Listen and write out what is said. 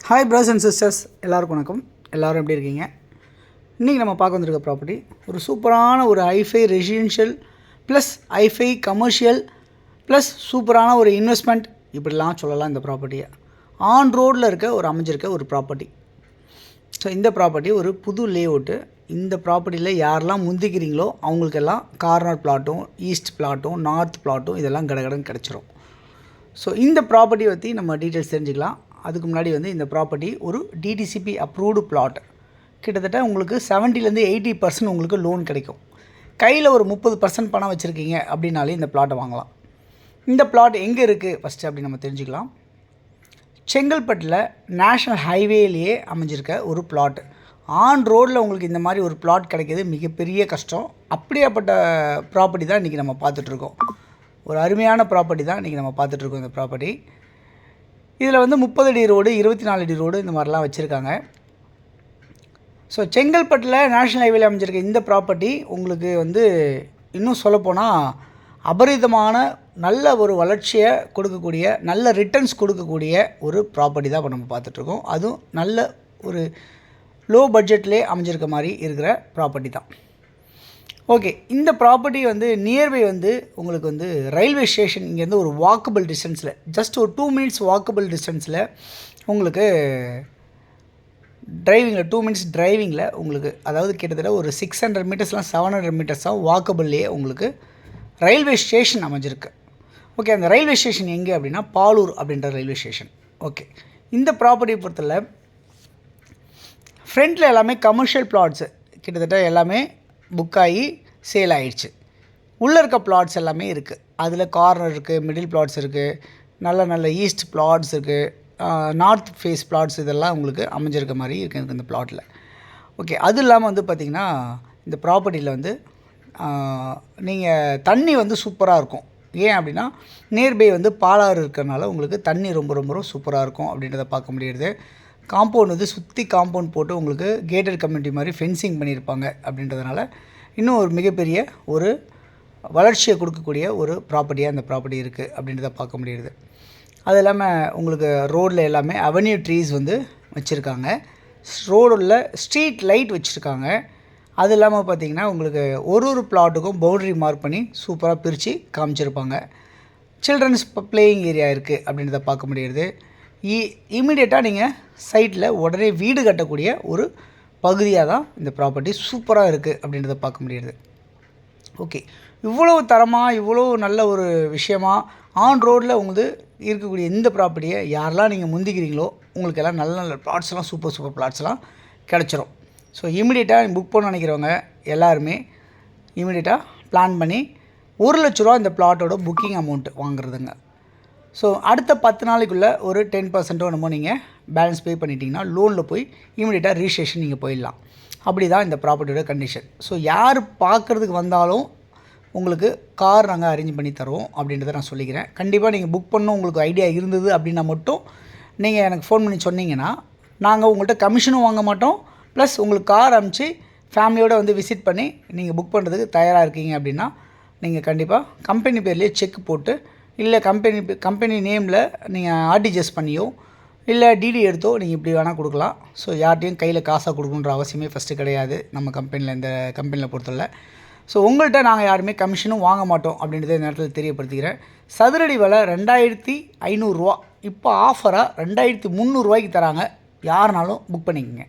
Hi brothers and sisters, எல்லாருக்கும் வணக்கம். எல்லோரும் எப்படி இருக்கீங்க? இன்றைக்கி நம்ம பார்க்க வந்திருக்க ப்ராப்பர்ட்டி ஒரு சூப்பரான ஒரு ஐஃபை ரெசிடென்ஷியல் ப்ளஸ் ஐஃபை கமர்ஷியல் ப்ளஸ் சூப்பரான ஒரு இன்வெஸ்ட்மெண்ட் இப்படிலாம் சொல்லலாம். இந்த ப்ராப்பர்ட்டியை ஆன் ரோடில் அமைஞ்சிருக்க ஒரு ப்ராப்பர்ட்டி. ஸோ இந்த ப்ராப்பர்ட்டி ஒரு புது லேஅவுட்டு. இந்த ப்ராப்பர்ட்டியில் யாரெல்லாம் முந்திக்கிறீங்களோ அவங்களுக்கெல்லாம் கார்னர் பிளாட்டும் ஈஸ்ட் பிளாட்டும் நார்த் பிளாட்டும் இதெல்லாம் கடகடன் கிடச்சிரும். ஸோ இந்த ப்ராப்பர்ட்டி பற்றி நம்ம டீட்டெயில்ஸ் தெரிஞ்சுக்கலாம். அதுக்கு முன்னாடி இந்த ப்ராப்பர்ட்டி ஒரு டிடிசிபி அப்ரூவ்டு பிளாட். கிட்டத்தட்ட உங்களுக்கு 70% 80% உங்களுக்கு லோன் கிடைக்கும். கையில் ஒரு 30% பணம் வச்சுருக்கீங்க அப்படின்னாலே இந்த பிளாட்டை வாங்கலாம். இந்த பிளாட் எங்கே இருக்குது ஃபஸ்ட்டு அப்படி நம்ம தெரிஞ்சுக்கலாம். செங்கல்பட்டில் நேஷ்னல் ஹைவேலேயே அமைஞ்சிருக்க ஒரு பிளாட். ஆன் ரோடில் உங்களுக்கு இந்த மாதிரி ஒரு பிளாட் கிடைக்கிது மிகப்பெரிய கஷ்டம். அப்படியாப்பட்ட ப்ராப்பர்ட்டி தான் இன்றைக்கி நம்ம பார்த்துட்ருக்கோம். ஒரு அருமையான ப்ராப்பர்ட்டி தான் இன்றைக்கி நம்ம பார்த்துட்ருக்கோம். இந்த ப்ராப்பர்ட்டி இதில் 30 அடி ரோடு 24 அடி ரோடு இந்த மாதிரிலாம் வச்சுருக்காங்க. ஸோ செங்கல்பட்டில் நேஷ்னல் ஹைவேல அமைஞ்சிருக்க இந்த ப்ராப்பர்ட்டி உங்களுக்கு இன்னும் சொல்லப்போனால் அபரிதமான நல்ல ஒரு வளர்ச்சியை கொடுக்கக்கூடிய நல்ல ரிட்டர்ன்ஸ் கொடுக்கக்கூடிய ஒரு ப்ராப்பர்ட்டி தான் இப்போ நம்ம பார்த்துட்ருக்கோம். அதுவும் நல்ல ஒரு லோ பட்ஜெட்லேயே அமைஞ்சிருக்க மாதிரி இருக்கிற ப்ராப்பர்ட்டி தான். ஓகே, இந்த ப்ராப்பர்ட்டி நியர்பை உங்களுக்கு ரயில்வே ஸ்டேஷன் இங்கேருந்து ஒரு வாக்கபிள் டிஸ்டன்ஸில், ஜஸ்ட் ஒரு 2 minutes வாக்கபிள் டிஸ்டன்ஸில் உங்களுக்கு டிரைவிங்கில் 2 minutes டிரைவிங்கில் உங்களுக்கு, அதாவது கிட்டத்தட்ட ஒரு 600 மீட்டர்ஸ்லாம் 700 மீட்டர்ஸ் தான் வாக்கபிள்லேயே உங்களுக்கு ரயில்வே ஸ்டேஷன் அமைஞ்சிருக்கு. ஓகே, அந்த ரயில்வே ஸ்டேஷன் எங்கே அப்படின்னா பாலூர் அப்படின்ற ரயில்வே ஸ்டேஷன். ஓகே, இந்த ப்ராப்பர்ட்டியை பொறுத்தல ஃப்ரண்ட்டில் எல்லாமே கமர்ஷியல் பிளாட்ஸு கிட்டத்தட்ட எல்லாமே புக் ஆகி சேல் ஆகிடுச்சு. உள்ளே இருக்க பிளாட்ஸ் எல்லாமே இருக்குது. அதில் கார்னர் இருக்குது, மிடில் பிளாட்ஸ் இருக்குது, நல்ல ஈஸ்ட் பிளாட்ஸ் இருக்குது, நார்த் ஃபேஸ் பிளாட்ஸ் இதெல்லாம் உங்களுக்கு அமைஞ்சிருக்க மாதிரி இருக்குது இந்த பிளாட்டில். ஓகே, அது இல்லாமல் பார்த்திங்கன்னா இந்த ப்ராப்பர்ட்டியில் நீங்கள் தண்ணி சூப்பராக இருக்கும். ஏன் அப்படின்னா நியர்பை பாலாறு இருக்கிறனால உங்களுக்கு தண்ணி ரொம்ப ரொம்ப சூப்பராக இருக்கும் அப்படின்றத பார்க்க முடியுது. காம்பவுண்ட் சுற்றி காம்பவுண்ட் போட்டு உங்களுக்கு கேட்டட் கம்யூனிட்டி மாதிரி ஃபென்சிங் பண்ணியிருப்பாங்க. அப்படின்றதுனால இன்னும் ஒரு மிகப்பெரிய ஒரு வளர்ச்சியை கொடுக்கக்கூடிய ஒரு ப்ராப்பர்ட்டியாக அந்த ப்ராப்பர்ட்டி இருக்குது அப்படின்றத பார்க்க முடியுது. அது இல்லாமல் உங்களுக்கு ரோடில் எல்லாமே அவென்யூ ட்ரீஸ் வச்சுருக்காங்க. ரோடில் ஸ்ட்ரீட் லைட் வச்சுருக்காங்க. அது இல்லாமல் பார்த்திங்கன்னா உங்களுக்கு ஒரு பிளாட்டுக்கும் பவுண்டரி மார்க் பண்ணி சூப்பராக பிரித்து காமிச்சிருப்பாங்க. சில்ட்ரன்ஸ் ப்ளேயிங் ஏரியா இருக்குது அப்படின்றத பார்க்க முடியுது. இமீடியட்டாக நீங்கள் சைட்டில் உடனே வீடு கட்டக்கூடிய ஒரு பகுதியாக தான் இந்த ப்ராப்பர்ட்டி சூப்பராக இருக்குது அப்படின்றத பார்க்க முடியுது. ஓகே, இவ்வளோ தரமாக இவ்வளோ நல்ல ஒரு விஷயமாக ஆன் ரோடில் இருக்கக்கூடிய இந்த ப்ராப்பர்ட்டியை யாரெல்லாம் நீங்கள் முந்திக்கிறீங்களோ உங்களுக்கு எல்லாம் நல்ல பிளாட்ஸ்லாம் சூப்பர் பிளாட்ஸ்லாம் கிடச்சிரும். ஸோ இமீடியட்டாக புக் பண்ண நினைக்கிறவங்க எல்லாருமே இமீடியட்டாக பிளான் பண்ணி 1 லட்ச ரூபா இந்த பிளாட்டோட புக்கிங் அமௌண்ட் வாங்குறதுங்க. ஸோ அடுத்த 10 நாளைக்குள்ளே ஒரு 10% என்னமோ நீங்கள் பேலன்ஸ் பே பண்ணிட்டீங்கன்னா லோனில் போய் இமீடியட்டாக ரிஜிஸ்ட்ரேஷன் நீங்கள் போயிடலாம். அப்படி தான் இந்த ப்ராப்பர்ட்டியோட கண்டிஷன். ஸோ யார் பார்க்குறதுக்கு வந்தாலும் உங்களுக்கு கார் நாங்கள் அரேஞ்ச் பண்ணி தருவோம் அப்படின்றத நான் சொல்லிக்கிறேன். கண்டிப்பாக நீங்கள் புக் பண்ணணும் உங்களுக்கு ஐடியா இருந்தது அப்படின்னா மட்டும் நீங்கள் எனக்கு ஃபோன் பண்ணி சொன்னீங்கன்னா நாங்கள் உங்கள்கிட்ட கமிஷனும் வாங்க மாட்டோம். ப்ளஸ் உங்களுக்கு கார் அனுப்பிச்சி ஃபேமிலியோடு விசிட் பண்ணி நீங்கள் புக் பண்ணுறதுக்கு தயாராக இருக்கீங்க அப்படின்னா நீங்கள் கண்டிப்பாக கம்பெனி பேர்லேயே செக் போட்டு இல்லை கம்பெனி நேமில் நீங்கள் ஆர்டிஜிஎஸ் பண்ணியோ இல்லை டிடி எடுத்தோ நீங்கள் இப்படி வேணால் கொடுக்கலாம். ஸோ யார்ட்டையும் கையில் காசாக கொடுக்கணுன்ற அவசியமே ஃபஸ்ட்டு கிடையாது நம்ம கம்பெனியில். இந்த கம்பெனியில் பொறுத்தவரை ஸோ உங்கள்கிட்ட நாங்கள் யாருமே கமிஷனும் வாங்க மாட்டோம் அப்படின்றத இந்த நேரத்தில் தெரியப்படுத்திக்கிறேன். சதுரடி விலை 2500 ரூபா. இப்போ ஆஃபராக 2300 ரூபாய்க்கு தராங்க. யாருனாலும் புக் பண்ணிக்கோங்க.